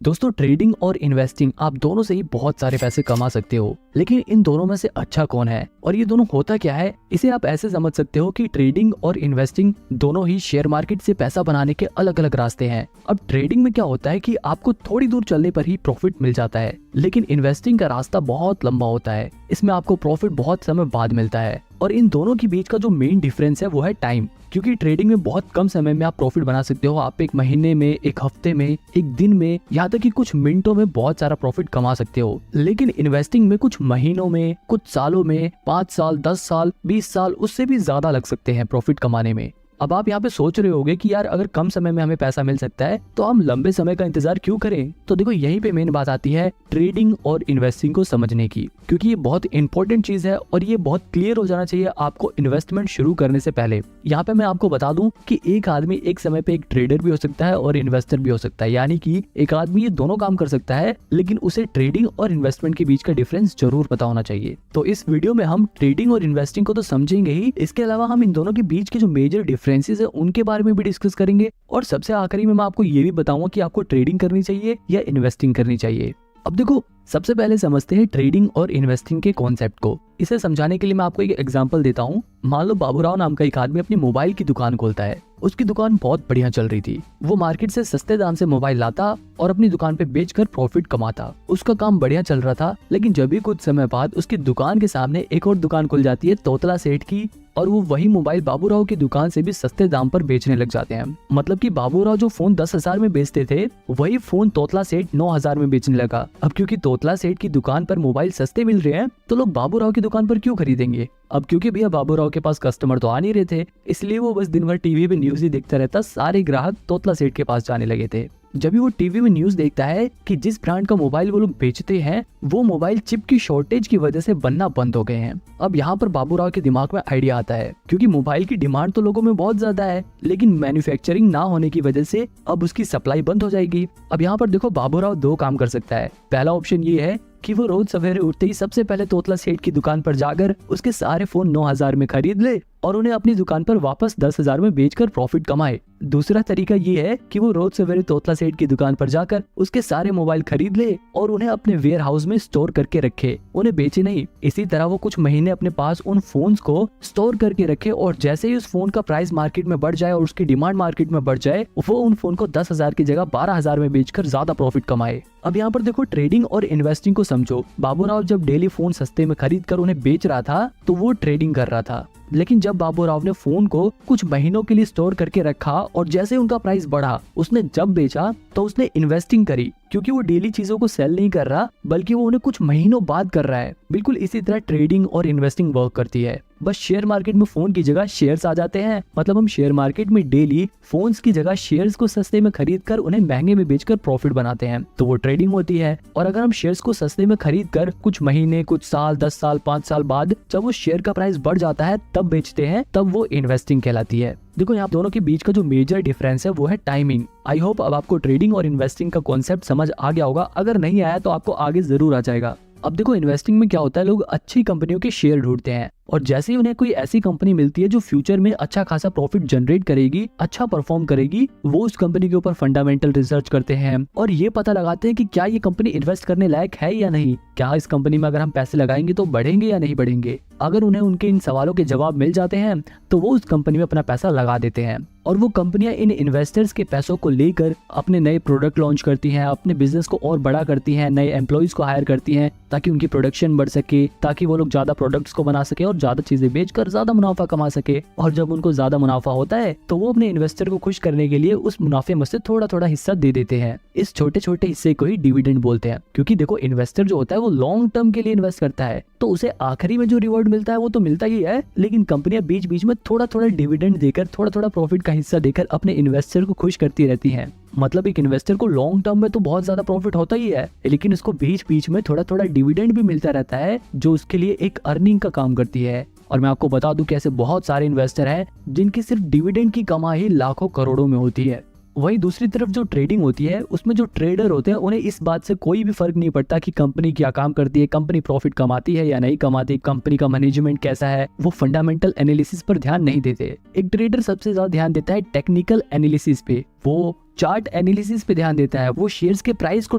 दोस्तों, ट्रेडिंग और इन्वेस्टिंग आप दोनों से ही बहुत सारे पैसे कमा सकते हो, लेकिन इन दोनों में से अच्छा कौन है और ये दोनों होता क्या है, इसे आप ऐसे समझ सकते हो कि ट्रेडिंग और इन्वेस्टिंग दोनों ही शेयर मार्केट से पैसा बनाने के अलग अलग रास्ते हैं। अब ट्रेडिंग में क्या होता है कि आपको थोड़ी दूर चलने पर ही प्रॉफिट मिल जाता है, लेकिन इन्वेस्टिंग का रास्ता बहुत लंबा होता है। इसमें आपको प्रॉफिट बहुत समय बाद मिलता है और इन दोनों के बीच का जो मेन डिफरेंस है वो है टाइम। क्योंकि ट्रेडिंग में बहुत कम समय में आप प्रॉफिट बना सकते हो। आप एक महीने में, एक हफ्ते में, एक दिन में, यहाँ तक कि कुछ मिनटों में बहुत सारा प्रॉफिट कमा सकते हो। लेकिन इन्वेस्टिंग में कुछ महीनों में, कुछ सालों में, 5 साल, 10 साल, 20 साल, उससे भी ज्यादा लग सकते हैं प्रॉफिट कमाने में। अब आप यहाँ पे सोच रहे होगे कि यार अगर कम समय में हमें पैसा मिल सकता है तो हम लंबे समय का इंतजार क्यों करें। तो देखो, यहीं पे मेन बात आती है ट्रेडिंग और इन्वेस्टिंग को समझने की, क्योंकि ये बहुत इंपॉर्टेंट चीज है और ये बहुत क्लियर हो जाना चाहिए आपको इन्वेस्टमेंट शुरू करने से पहले। यहाँ पे मैं आपको बता दूं कि एक आदमी एक समय पे एक ट्रेडर भी हो सकता है और इन्वेस्टर भी हो सकता है, यानी कि एक आदमी ये दोनों काम कर सकता है, लेकिन उसे ट्रेडिंग और इन्वेस्टमेंट के बीच का डिफरेंस जरूर पता होना चाहिए। तो इस वीडियो में हम ट्रेडिंग और इन्वेस्टिंग को तो समझेंगे ही, इसके अलावा हम इन दोनों के बीच के जो मेजर डिफरेंसेस है उनके बारे में भी डिस्कस करेंगे और सबसे आखिरी में मैं आपको ये भी बताऊंगा कि आपको ट्रेडिंग करनी चाहिए या इन्वेस्टिंग करनी चाहिए। अब देखो, सबसे पहले समझते हैं ट्रेडिंग और इन्वेस्टिंग के कॉन्सेप्ट को। इसे समझाने के लिए मैं आपको एक एग्जांपल देता हूँ। मान लो बाबूराव नाम का एक आदमी अपनी मोबाइल की दुकान खोलता है। उसकी दुकान बहुत बढ़िया चल रही थी। वो मार्केट से सस्ते दाम से मोबाइल लाता और अपनी दुकान पे बेचकर प्रॉफिट कमाता। उसका काम बढ़िया चल रहा था, लेकिन जब भी कुछ समय बाद उसकी दुकान के सामने एक और दुकान खुल जाती है तोतला सेठ की, और वो वही मोबाइल बाबूराव की दुकान से भी सस्ते दाम पर बेचने लग जाते हैं। मतलब कि बाबूराव जो फोन 10,000 में बेचते थे, वही फोन तोतला सेठ 9,000 में बेचने लगा। अब क्योंकि तोतला सेठ की दुकान पर मोबाइल सस्ते मिल रहे हैं, तो लोग बाबूराव की दुकान पर क्यों खरीदेंगे। अब क्योंकि भैया बाबूराव के पास कस्टमर तो आ नहीं रहे थे, इसलिए वो बस दिन भर टीवी पे न्यूज ही देखता रहता। सारे ग्राहक तोतला सेठ के पास जाने लगे थे। जब भी वो टीवी में न्यूज देखता है कि जिस ब्रांड का मोबाइल वो लोग बेचते हैं, वो मोबाइल चिप की शॉर्टेज की वजह से बनना बंद हो गए हैं। अब यहाँ पर बाबूराव के दिमाग में आइडिया आता है, क्योंकि मोबाइल की डिमांड तो लोगों में बहुत ज्यादा है, लेकिन मैन्युफैक्चरिंग ना होने की वजह से अब उसकी सप्लाई बंद हो जाएगी। अब यहाँ पर देखो, बाबूराव दो काम कर सकता है। पहला ऑप्शन ये है कि वो रोज सवेरे उठते ही सबसे पहले तोतला सेठ की दुकान पर जाकर उसके सारे फोन 9,000 में खरीद ले और उन्हें अपनी दुकान पर वापस 10,000 में बेचकर प्रॉफिट कमाए। दूसरा तरीका ये है कि वो रोज सवेरे तोतला सेठ की दुकान पर जाकर उसके सारे मोबाइल खरीद ले और उन्हें अपने वेयर हाउस में स्टोर करके रखे, उन्हें बेचे नहीं। इसी तरह वो कुछ महीने अपने पास उन फोन्स को स्टोर करके रखे और जैसे ही उस फोन का प्राइस मार्केट में बढ़ जाए और उसकी डिमांड मार्केट में बढ़ जाए, वो उन फोन को 10,000 की जगह 12,000 में बेचकर ज्यादा प्रॉफिट कमाए। अब यहाँ पर देखो, ट्रेडिंग और इन्वेस्टिंग को समझो। बाबूराव जब डेली फोन सस्ते में खरीद कर उन्हें बेच रहा था, तो वो ट्रेडिंग कर रहा था। लेकिन जब बाबूराव ने फोन को कुछ महीनों के लिए स्टोर करके रखा और जैसे उनका प्राइस बढ़ा, उसने जब बेचा तो उसने इन्वेस्टिंग करी, क्योंकि वो डेली चीजों को सेल नहीं कर रहा, बल्कि वो उन्हें कुछ महीनों बाद कर रहा है। बिल्कुल इसी तरह ट्रेडिंग और इन्वेस्टिंग वर्क करती है। बस शेयर मार्केट में फोन की जगह शेयर्स आ जाते हैं। मतलब हम शेयर मार्केट में डेली फोन्स की जगह शेयर्स को सस्ते में खरीद कर उन्हें महंगे में बेचकर प्रॉफिट बनाते हैं, तो वो ट्रेडिंग होती है। और अगर हम शेयर्स को सस्ते में खरीद कर कुछ महीने, कुछ साल, 10 साल, 5 साल बाद जब वो शेयर का प्राइस बढ़ जाता है तब बेचते हैं, तब वो इन्वेस्टिंग कहलाती है। देखो, यहाँ दोनों के बीच का जो मेजर डिफरेंस है वो है टाइमिंग। आई होप अब आपको ट्रेडिंग और इन्वेस्टिंग का कॉन्सेप्ट समझ आ गया होगा। अगर नहीं आया तो आपको आगे जरूर आ जाएगा। अब देखो, इन्वेस्टिंग में क्या होता है, लोग अच्छी कंपनियों के शेयर ढूंढते हैं और जैसे ही उन्हें कोई ऐसी कंपनी मिलती है जो फ्यूचर में अच्छा खासा प्रॉफिट जनरेट करेगी, अच्छा परफॉर्म करेगी, वो उस कंपनी के ऊपर फंडामेंटल रिसर्च करते हैं और ये पता लगाते हैं कि क्या ये कंपनी इन्वेस्ट करने लायक है या नहीं। क्या इस कंपनी में अगर हम पैसे लगाएंगे तो बढ़ेंगे या नहीं बढ़ेंगे। अगर उन्हें उनके इन सवालों के जवाब मिल जाते हैं तो वो उस कंपनी में अपना पैसा लगा देते हैं और वो कंपनियां इन इन्वेस्टर्स के पैसों को लेकर अपने नए प्रोडक्ट लॉन्च करती हैं, अपने बिजनेस को और बड़ा करती हैं, नए एम्प्लॉइज को हायर करती हैं ताकि उनकी प्रोडक्शन बढ़ सके, ताकि वो लोग ज्यादा प्रोडक्ट्स को बना सके और ज्यादा चीजें बेचकर ज्यादा मुनाफा कमा सके। और जब उनको ज्यादा मुनाफा होता है तो वो अपने इन्वेस्टर को खुश करने के लिए उस मुनाफे में से थोड़ा थोड़ा हिस्सा दे देते हैं। इस छोटे छोटे हिस्से को ही डिविडेंड बोलते हैं, क्योंकि देखो, इन्वेस्टर जो होता है वो लॉन्ग टर्म के लिए इन्वेस्ट करता है, तो उसे आखिरी में जो रिवॉर्ड मिलता है वो तो मिलता ही है, लेकिन कंपनियां बीच बीच में थोड़ा थोड़ा डिविडेंड देकर, थोड़ा थोड़ा प्रॉफिट का हिस्सा देकर अपने इन्वेस्टर को खुश करती रहती हैं। मतलब एक इन्वेस्टर को लॉन्ग टर्म में तो बहुत ज्यादा प्रॉफिट होता ही है, लेकिन उसको बीच बीच में थोड़ा थोड़ा डिविडेंड भी मिलता रहता है, जो उसके लिए एक अर्निंग का काम करती है। और मैं आपको बता दूं कि ऐसे बहुत सारे इन्वेस्टर हैं जिनकी सिर्फ डिविडेंड की कमाई लाखों करोड़ों में होती है। वहीं दूसरी तरफ जो ट्रेडिंग होती है, उसमें जो ट्रेडर होते हैं उन्हें इस बात से कोई भी फर्क नहीं पड़ता कि कंपनी क्या काम करती है, कंपनी प्रॉफिट कमाती है या नहीं कमाती, कंपनी का मैनेजमेंट कैसा है। वो फंडामेंटल एनालिसिस पर ध्यान नहीं देते। एक ट्रेडर सबसे ज्यादा ध्यान देता है टेक्निकल एनालिसिस पे, वो चार्ट एनालिसिस पे ध्यान देता है, वो शेयर्स के प्राइस को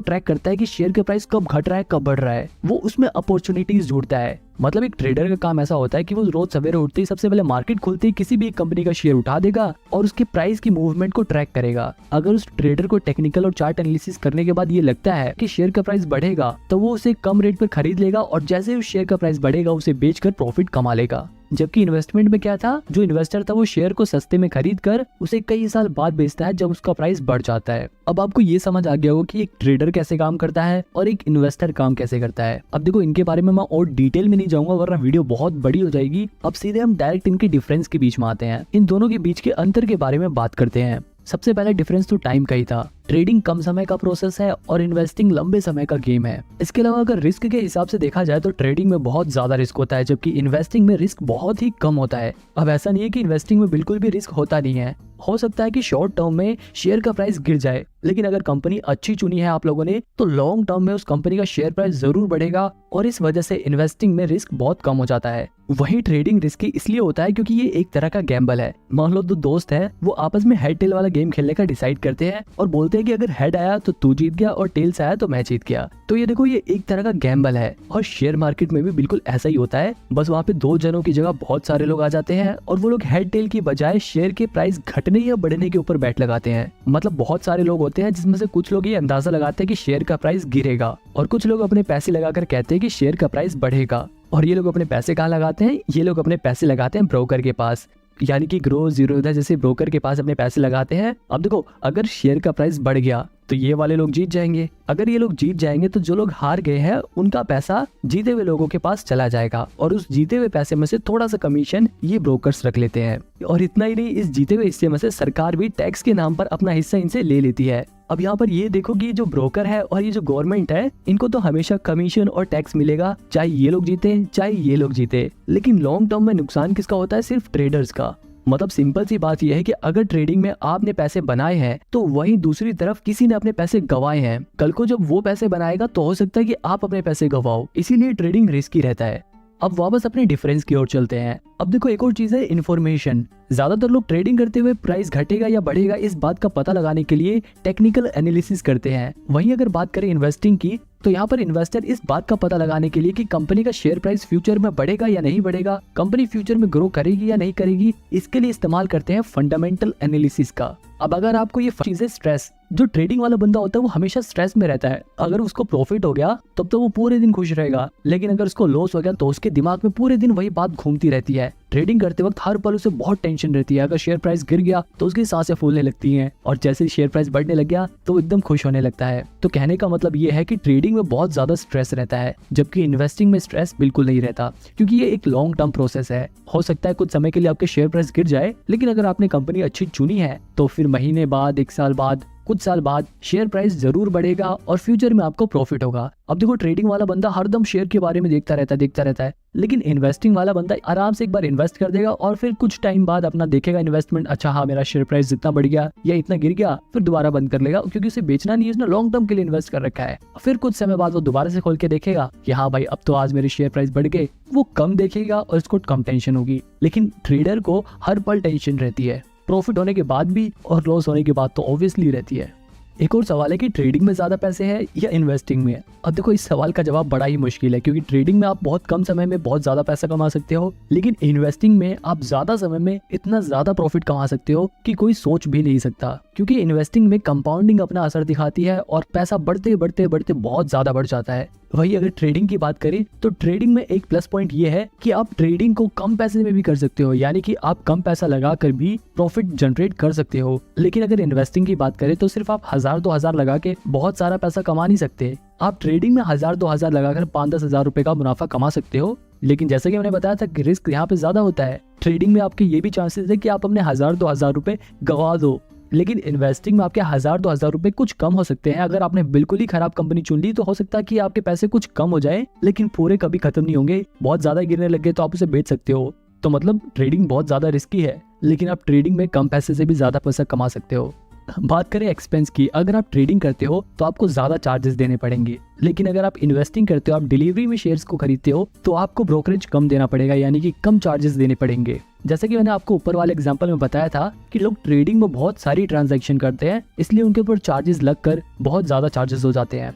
ट्रैक करता है कि शेयर का प्राइस कब घट रहा है कब बढ़ रहा है, वो उसमें अपॉर्चुनिटीज ढूंढता है। मतलब एक ट्रेडर का काम ऐसा होता है कि वो रोज सवेरे उठते ही सबसे पहले मार्केट खुलते ही किसी भी एक कंपनी का शेयर उठा देगा और उसके प्राइस की मूवमेंट को ट्रैक करेगा। अगर उस ट्रेडर को टेक्निकल और चार्ट एनालिसिस करने के बाद ये लगता है कि शेयर का प्राइस बढ़ेगा तो वो उसे कम रेट पर खरीद लेगा और जैसे उस शेयर का प्राइस बढ़ेगा उसे बेचकर प्रॉफिट कमा लेगा। जबकि इन्वेस्टमेंट में क्या था, जो इन्वेस्टर था वो शेयर को सस्ते में खरीद कर उसे कई साल बाद बेचता है जब उसका प्राइस बढ़ जाता है। अब आपको ये समझ आ गया होगा कि एक ट्रेडर कैसे काम करता है और एक इन्वेस्टर काम कैसे करता है। अब देखो इनके बारे में मैं और डिटेल में नहीं जाऊंगा वरना वीडियो बहुत बड़ी हो जाएगी। अब सीधे हम डायरेक्ट इनके डिफरेंस के बीच में आते हैं, इन दोनों के बीच के अंतर के बारे में बात करते हैं। सबसे पहला डिफरेंस तो टाइम का ही था। ट्रेडिंग कम समय का प्रोसेस है और इन्वेस्टिंग लंबे समय का गेम है। इसके अलावा अगर रिस्क के हिसाब से देखा जाए तो ट्रेडिंग में बहुत ज्यादा रिस्क होता है जबकि इन्वेस्टिंग में रिस्क बहुत ही कम होता है। अब ऐसा नहीं है कि इन्वेस्टिंग में बिल्कुल भी रिस्क होता नहीं है, हो सकता है कि शॉर्ट टर्म में शेयर का प्राइस गिर जाए, लेकिन अगर कंपनी अच्छी चुनी है आप लोगों ने तो लॉन्ग टर्म में उस कंपनी का शेयर प्राइस जरूर बढ़ेगा और इस वजह से इन्वेस्टिंग में रिस्क बहुत कम हो जाता है। वही ट्रेडिंग रिस्की इसलिए होता है क्योंकि ये एक तरह का गैम्बल है। मान लो दो दोस्त हैं, वो आपस में हेड टेल वाला गेम खेलने का डिसाइड करते हैं और बोलते हैं कि अगर हेड आया तो तू जीत गया और टेल्स आया तो मैं जीत गया। तो ये देखो ये एक तरह का गैम्बल है और शेयर मार्केट में भी बिल्कुल ऐसा ही होता है। बस वहाँ पे दो जनों की जगह बहुत सारे लोग आ जाते हैं और वो लोग हेड टेल की बजाय शेयर के प्राइस घटने या बढ़ने के ऊपर बैट लगाते हैं। मतलब बहुत सारे लोग होते हैं जिसमें से कुछ लोग ये अंदाजा लगाते हैं कि शेयर का प्राइस गिरेगा और कुछ लोग अपने पैसे लगाकर कहते हैं कि शेयर का प्राइस बढ़ेगा। और ये लोग अपने पैसे कहाँ लगाते हैं, ये लोग अपने पैसे लगाते हैं ब्रोकर के पास, यानी कि ग्रो जीरोधा जैसे ब्रोकर के पास अपने पैसे लगाते हैं। अब देखो अगर शेयर का प्राइस बढ़ गया तो ये वाले लोग जीत जाएंगे, अगर ये लोग जीत जाएंगे तो जो लोग हार गए हैं उनका पैसा जीते हुए लोगों के पास चला जाएगा और उस जीते हुए पैसे में से थोड़ा सा कमीशन ये ब्रोकर्स रख लेते हैं। और इतना ही नहीं, इस जीते हुए हिस्से में से सरकार भी टैक्स के नाम पर अपना हिस्सा इनसे ले लेती है। अब यहाँ पर ये देखो कि जो ब्रोकर है और ये जो गवर्नमेंट है इनको तो हमेशा कमीशन और टैक्स मिलेगा, चाहे ये लोग जीते चाहे ये लोग जीते। लेकिन लॉन्ग टर्म में नुकसान किसका होता है, सिर्फ ट्रेडर्स का। मतलब सिंपल सी बात यह है कि अगर ट्रेडिंग में आपने पैसे बनाए हैं तो वहीं दूसरी तरफ किसी ने अपने पैसे गंवाए हैं। कल को जब वो पैसे बनाएगा तो हो सकता है कि आप अपने पैसे गंवाओ, इसीलिए ट्रेडिंग रिस्की रहता है। अब वापस अपने डिफरेंस की ओर चलते हैं। अब देखो एक और चीज है इन्फॉर्मेशन। ज्यादातर लोग ट्रेडिंग करते हुए प्राइस घटेगा या बढ़ेगा इस बात का पता लगाने के लिए टेक्निकल एनालिसिस करते हैं। वहीं अगर बात करें इन्वेस्टिंग की तो यहाँ पर इन्वेस्टर इस बात का पता लगाने के लिए कि कंपनी का शेयर प्राइस फ्यूचर में बढ़ेगा या नहीं बढ़ेगा, कंपनी फ्यूचर में ग्रो करेगी या नहीं करेगी, इसके लिए इस्तेमाल करते हैं फंडामेंटल एनालिसिस का। अब अगर आपको ये चीजें स्ट्रेस, जो ट्रेडिंग वाला बंदा होता है वो हमेशा स्ट्रेस में रहता है। अगर उसको प्रॉफिट हो गया तब तो वो पूरे दिन खुश रहेगा, लेकिन अगर उसको लॉस हो गया तो उसके दिमाग में पूरे दिन वही बात घूमती रहती है। ट्रेडिंग करते वक्त हर पल उसे बहुत टेंशन रहती है। अगर शेयर प्राइस गिर गया तो उसकी सांसें फूलने लगती हैं और जैसे शेयर प्राइस बढ़ने लग गया तो एकदम खुश होने लगता है। तो कहने का मतलब ये है कि ट्रेडिंग में बहुत ज्यादा स्ट्रेस रहता है जबकि इन्वेस्टिंग में स्ट्रेस बिल्कुल नहीं रहता, क्योंकि ये एक लॉन्ग टर्म प्रोसेस है। हो सकता है कुछ समय के लिए आपके शेयर प्राइस गिर जाए, लेकिन अगर आपने कंपनी अच्छी चुनी है तो फिर महीने बाद, एक साल बाद, कुछ साल बाद शेयर प्राइस जरूर बढ़ेगा और फ्यूचर में आपको प्रॉफिट होगा। अब देखो ट्रेडिंग वाला बंदा हरदम शेयर के बारे में देखता रहता है, लेकिन इन्वेस्टिंग वाला बंदा आराम से एक बार इन्वेस्ट कर देगा और फिर कुछ टाइम बाद अपना देखेगा इन्वेस्टमेंट, अच्छा हाँ मेरा शेयर प्राइस जितना बढ़ गया या इतना गिर गया, फिर दोबारा बंद कर लेगा, क्योंकि उसे बेचना नहीं है, उसने लॉन्ग टर्म के लिए इन्वेस्ट कर रखा है। फिर कुछ समय बाद वो दोबारा से खोल के देखेगा कि हाँ भाई अब तो आज मेरे शेयर प्राइस बढ़ गए, वो कम देखेगा और इसको कम टेंशन होगी। लेकिन ट्रेडर को हर पल टेंशन रहती है, प्रॉफिट होने के बाद भी और लॉस होने के बाद तो ऑब्वियसली रहती है। एक और सवाल है कि ट्रेडिंग में ज्यादा पैसे हैं या इन्वेस्टिंग में। अब देखो इस सवाल का जवाब बड़ा ही मुश्किल है, क्योंकि ट्रेडिंग में आप बहुत कम समय में बहुत ज्यादा पैसा कमा सकते हो, लेकिन इन्वेस्टिंग में आप ज्यादा समय में इतना ज्यादा प्रॉफिट कमा सकते हो कि कोई सोच भी नहीं सकता। क्योंकि इन्वेस्टिंग में कंपाउंडिंग अपना असर दिखाती है और पैसा बढ़ते बढ़ते बढ़ते बहुत ज्यादा बढ़ जाता है। वही अगर ट्रेडिंग की बात करें तो ट्रेडिंग में एक प्लस पॉइंट ये है कि आप ट्रेडिंग को कम पैसे में भी कर सकते हो, यानी कि आप कम पैसा लगाकर भी प्रॉफिट जनरेट कर सकते हो। लेकिन अगर इन्वेस्टिंग की बात करें तो सिर्फ आप 1000-2000 लगा के बहुत सारा पैसा कमा नहीं सकते। आप ट्रेडिंग में 1000-2000 लगाकर 5-10 हजार रुपए का मुनाफा कमा सकते हो, लेकिन जैसे कि मैंने बताया था कि रिस्क यहाँ पे ज्यादा होता है। ट्रेडिंग में आपके ये भी चांसेस है कि आप अपने 1000-2000 रुपए गवा दो, लेकिन इन्वेस्टिंग में आपके 1000-2000 रुपए कुछ कम हो सकते हैं। अगर आपने बिल्कुल ही खराब कंपनी चुन ली तो हो सकता है कि आपके पैसे कुछ कम हो जाए, लेकिन पूरे कभी खत्म नहीं होंगे। बहुत ज्यादा गिरने लगे तो आप उसे बेच सकते हो। तो मतलब ट्रेडिंग बहुत ज्यादा रिस्की है, लेकिन आप ट्रेडिंग में कम पैसे से भी ज्यादा पैसा कमा सकते हो। बात करें एक्सपेंस की, अगर आप ट्रेडिंग करते हो तो आपको ज्यादा चार्जेस देने पड़ेंगे, लेकिन अगर आप इन्वेस्टिंग करते हो, आप डिलीवरी में शेयर्स को खरीदते हो, तो आपको ब्रोकरेज कम देना पड़ेगा, यानी कि कम चार्जेस देने पड़ेंगे। जैसे कि मैंने आपको ऊपर वाले एग्जांपल में बताया था कि लोग ट्रेडिंग में बहुत सारी ट्रांजैक्शन करते हैं, इसलिए उनके ऊपर चार्जेस लगकर बहुत ज्यादा चार्जेस हो जाते हैं।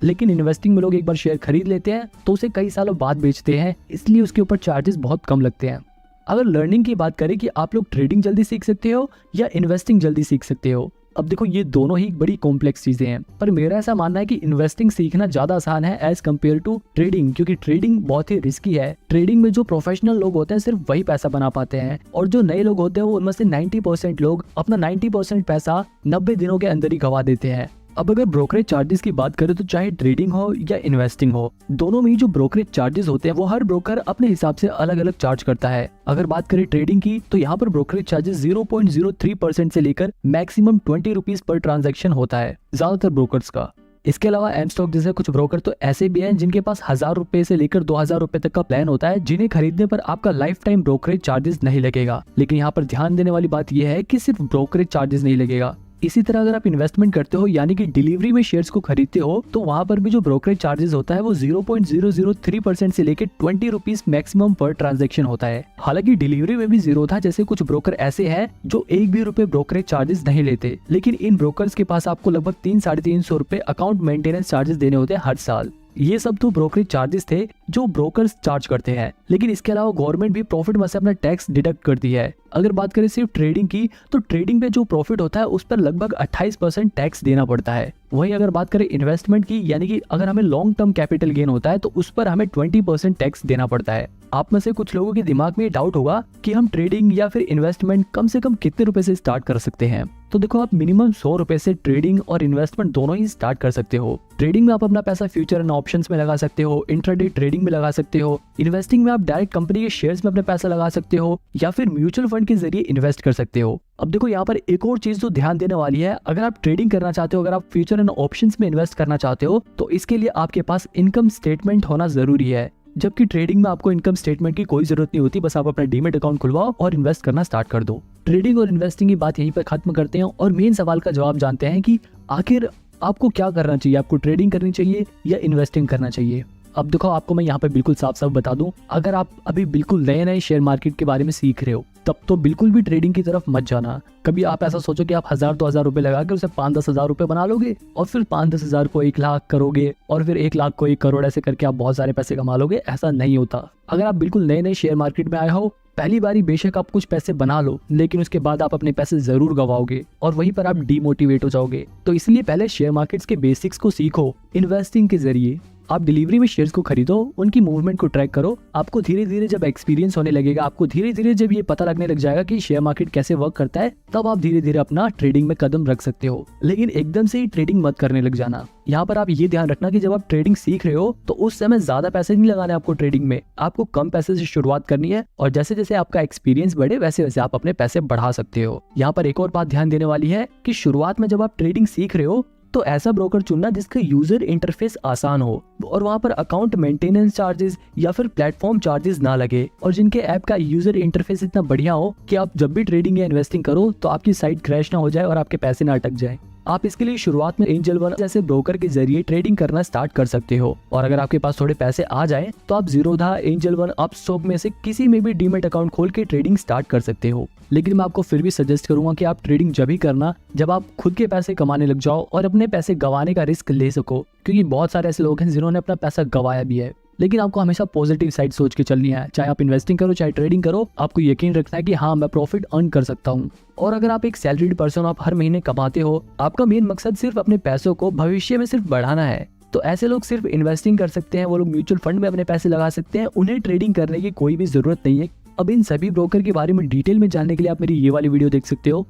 लेकिन इन्वेस्टिंग में लोग एक बार शेयर खरीद लेते हैं तो उसे कई सालों बाद बेचते हैं, इसलिए उसके ऊपर चार्जेस बहुत कम लगते हैं। अगर लर्निंग की बात करें कि आप लोग ट्रेडिंग जल्दी सीख सकते हो या इन्वेस्टिंग जल्दी सीख सकते हो, अब देखो ये दोनों ही बड़ी कॉम्प्लेक्स चीजें हैं, पर मेरा ऐसा मानना है कि इन्वेस्टिंग सीखना ज्यादा आसान है एज कम्पेयर टू ट्रेडिंग, क्योंकि ट्रेडिंग बहुत ही रिस्की है। ट्रेडिंग में जो प्रोफेशनल लोग होते हैं सिर्फ वही पैसा बना पाते हैं, और जो नए लोग होते हैं उनमें से 90% लोग अपना 90% पैसा 90 दिनों के अंदर ही गवा देते हैं। अब अगर ब्रोकरेज चार्जेस की बात करें तो चाहे ट्रेडिंग हो या इन्वेस्टिंग हो, दोनों में ही जो ब्रोकरेज चार्जेस होते हैं वो हर ब्रोकर अपने हिसाब से अलग अलग चार्ज करता है। अगर बात करें ट्रेडिंग की तो यहाँ पर ब्रोकरेज चार्जेस 0.03% से लेकर मैक्सिमम 20 रुपीज पर ट्रांजैक्शन होता है ज्यादातर ब्रोकर्स का। इसके अलावा एम स्टॉक जैसे कुछ ब्रोकर तो ऐसे भी हैं जिनके पास 1000 रुपए से लेकर 2000 रुपए तक का प्लान होता है, जिन्हें खरीदने पर आपका लाइफ टाइम ब्रोकरेज चार्जेस नहीं लगेगा। लेकिन यहाँ पर ध्यान देने वाली बात यह है कि सिर्फ ब्रोकरेज चार्जेस नहीं लगेगा। इसी तरह अगर आप इन्वेस्टमेंट करते हो यानी कि डिलीवरी में शेयर्स को खरीदते हो, तो वहां पर भी जो ब्रोकरेज चार्जेस होता है वो 0.003% से लेकर 20 रुपीज मैक्सिमम पर ट्रांजैक्शन होता है। हालांकि डिलीवरी में भी जीरो था, जैसे कुछ ब्रोकर ऐसे हैं जो 1 भी रुपए ब्रोकरेज चार्जेस नहीं लेते, लेकिन इन ब्रोकर्स के पास आपको लगभग 300-350 रुपए अकाउंट मेंटेनेंस चार्जेस देने होते हैं हर साल। ये सब तो ब्रोकरेज चार्जेस थे जो ब्रोकर्स चार्ज करते हैं, लेकिन इसके अलावा गवर्नमेंट भी प्रॉफिट में से अपना टैक्स डिडक्ट करती है। अगर बात करें सिर्फ ट्रेडिंग की तो ट्रेडिंग पे जो प्रॉफिट होता है उस पर लगभग 28% टैक्स देना पड़ता है। वहीं अगर बात करें इन्वेस्टमेंट की, यानी कि अगर हमें लॉन्ग टर्म कैपिटल गेन होता है तो उस पर हमें 20% टैक्स देना पड़ता है। आप में से कुछ लोगों के दिमाग में डाउट होगा कि हम ट्रेडिंग या फिर इन्वेस्टमेंट कम से कम कितने रुपए से स्टार्ट कर सकते हैं। तो देखो, आप मिनिमम 100 रुपए से ट्रेडिंग और इन्वेस्टमेंट दोनों ही स्टार्ट कर सकते हो। ट्रेडिंग में आप अपना पैसा फ्यूचर एंड ऑप्शंस में लगा सकते हो, इंट्राडे ट्रेडिंग में लगा सकते हो, इन्वेस्टिंग में आप डायरेक्ट कंपनी के शेयर्स में अपना पैसा लगा सकते हो, या फिर म्यूचुअल फंड के जरिए इन्वेस्ट कर सकते हो। अब देखो, यहाँ पर एक और चीज तो ध्यान देने वाली है, अगर आप ट्रेडिंग करना चाहते हो, अगर आप फ्यूचर एंड ऑप्शंस में इन्वेस्ट करना चाहते हो, तो इसके लिए आपके पास इनकम स्टेटमेंट होना जरूरी है। जबकि ट्रेडिंग में आपको इनकम स्टेटमेंट की कोई जरूरत नहीं होती, बस आप अपना डीमेट अकाउंट खुलवाओ और इन्वेस्ट करना स्टार्ट कर दो। ट्रेडिंग और इन्वेस्टिंग की बात यहीं पर खत्म करते हैं और मेन सवाल का जवाब जानते हैं कि आखिर आपको क्या करना चाहिए, आपको ट्रेडिंग करनी चाहिए या इन्वेस्टिंग करना चाहिए। अब देखो, आपको मैं यहाँ पे बिल्कुल साफ साफ बता दूं, अगर आप अभी बिल्कुल नए नए शेयर मार्केट के बारे में सीख रहे हो तब तो बिल्कुल भी ट्रेडिंग की तरफ मत जाना। कभी आप ऐसा सोचो कि आप 1000-2000 रुपए लगा के उसे 5-10 हजार रुपए बना लोगे और फिर 5-10 हजार को 1 लाख करोगे और फिर 1 लाख को 1 करोड़, ऐसे करके आप बहुत सारे पैसे कमा लोगे। ऐसा नहीं होता। अगर आप बिल्कुल नए नए शेयर मार्केट में आए हो, पहली बारी बेशक आप कुछ पैसे बना लो, लेकिन उसके बाद आप अपने पैसे जरूर गवाओगे और वहीं पर आप डीमोटिवेट हो जाओगे। तो इसलिए पहले शेयर मार्केट्स के बेसिक्स को सीखो। इन्वेस्टिंग के जरिए आप डिलीवरी में शेयर्स को खरीदो, उनकी मूवमेंट को ट्रैक करो। आपको धीरे धीरे जब एक्सपीरियंस होने लगेगा, आपको धीरे धीरे जब ये पता लगने लग जाएगा कि शेयर मार्केट कैसे वर्क करता है, तब आप धीरे धीरे अपना ट्रेडिंग में कदम रख सकते हो। लेकिन एकदम से ही ट्रेडिंग मत करने लग जाना। यहाँ पर आप ये ध्यान रखना कि जब आप ट्रेडिंग सीख रहे हो तो उस समय ज्यादा पैसे नहीं लगाने आपको ट्रेडिंग में, आपको कम पैसे से शुरुआत करनी है और जैसे जैसे आपका एक्सपीरियंस बढ़े वैसे वैसे आप अपने पैसे बढ़ा सकते हो। यहाँ पर एक और बात ध्यान देने वाली है कि शुरुआत में जब आप ट्रेडिंग सीख रहे हो तो ऐसा ब्रोकर चुनना जिसका यूजर इंटरफेस आसान हो और वहां पर अकाउंट मेंटेनेंस चार्जेस या फिर प्लेटफॉर्म चार्जेस ना लगे, और जिनके ऐप का यूजर इंटरफेस इतना बढ़िया हो कि आप जब भी ट्रेडिंग या इन्वेस्टिंग करो तो आपकी साइट क्रैश ना हो जाए और आपके पैसे ना अटक जाए। आप इसके लिए शुरुआत में एंजल वन जैसे ब्रोकर के जरिए ट्रेडिंग करना स्टार्ट कर सकते हो, और अगर आपके पास थोड़े पैसे आ जाए तो आप जीरोधा, एंजल वन, अपस्टॉक में से किसी में भी डीमेट अकाउंट खोल के ट्रेडिंग स्टार्ट कर सकते हो। लेकिन मैं आपको फिर भी सजेस्ट करूंगा कि आप ट्रेडिंग जब ही करना जब आप खुद के पैसे कमाने लग जाओ और अपने पैसे गंवाने का रिस्क ले सको, क्योंकि बहुत सारे ऐसे लोग हैं जिन्होंने अपना पैसा गंवाया भी है। लेकिन आपको हमेशा पॉजिटिव साइड सोच के चलनी है। चाहे आप इन्वेस्टिंग करो चाहे ट्रेडिंग करो, आपको यकीन रखना है कि हाँ, मैं प्रॉफिट अर्न कर सकता हूँ। और अगर आप एक सैलरीड पर्सन, आप हर महीने कमाते हो, आपका मेन मकसद सिर्फ अपने पैसों को भविष्य में सिर्फ बढ़ाना है, तो ऐसे लोग सिर्फ इन्वेस्टिंग कर सकते हैं। वो लोग म्यूचुअल फंड में अपने पैसे लगा सकते हैं, उन्हें ट्रेडिंग करने की कोई भी जरूरत नहीं है। अब इन सभी ब्रोकर के बारे में डिटेल में जानने के लिए आप मेरी ये वाली वीडियो देख सकते हो।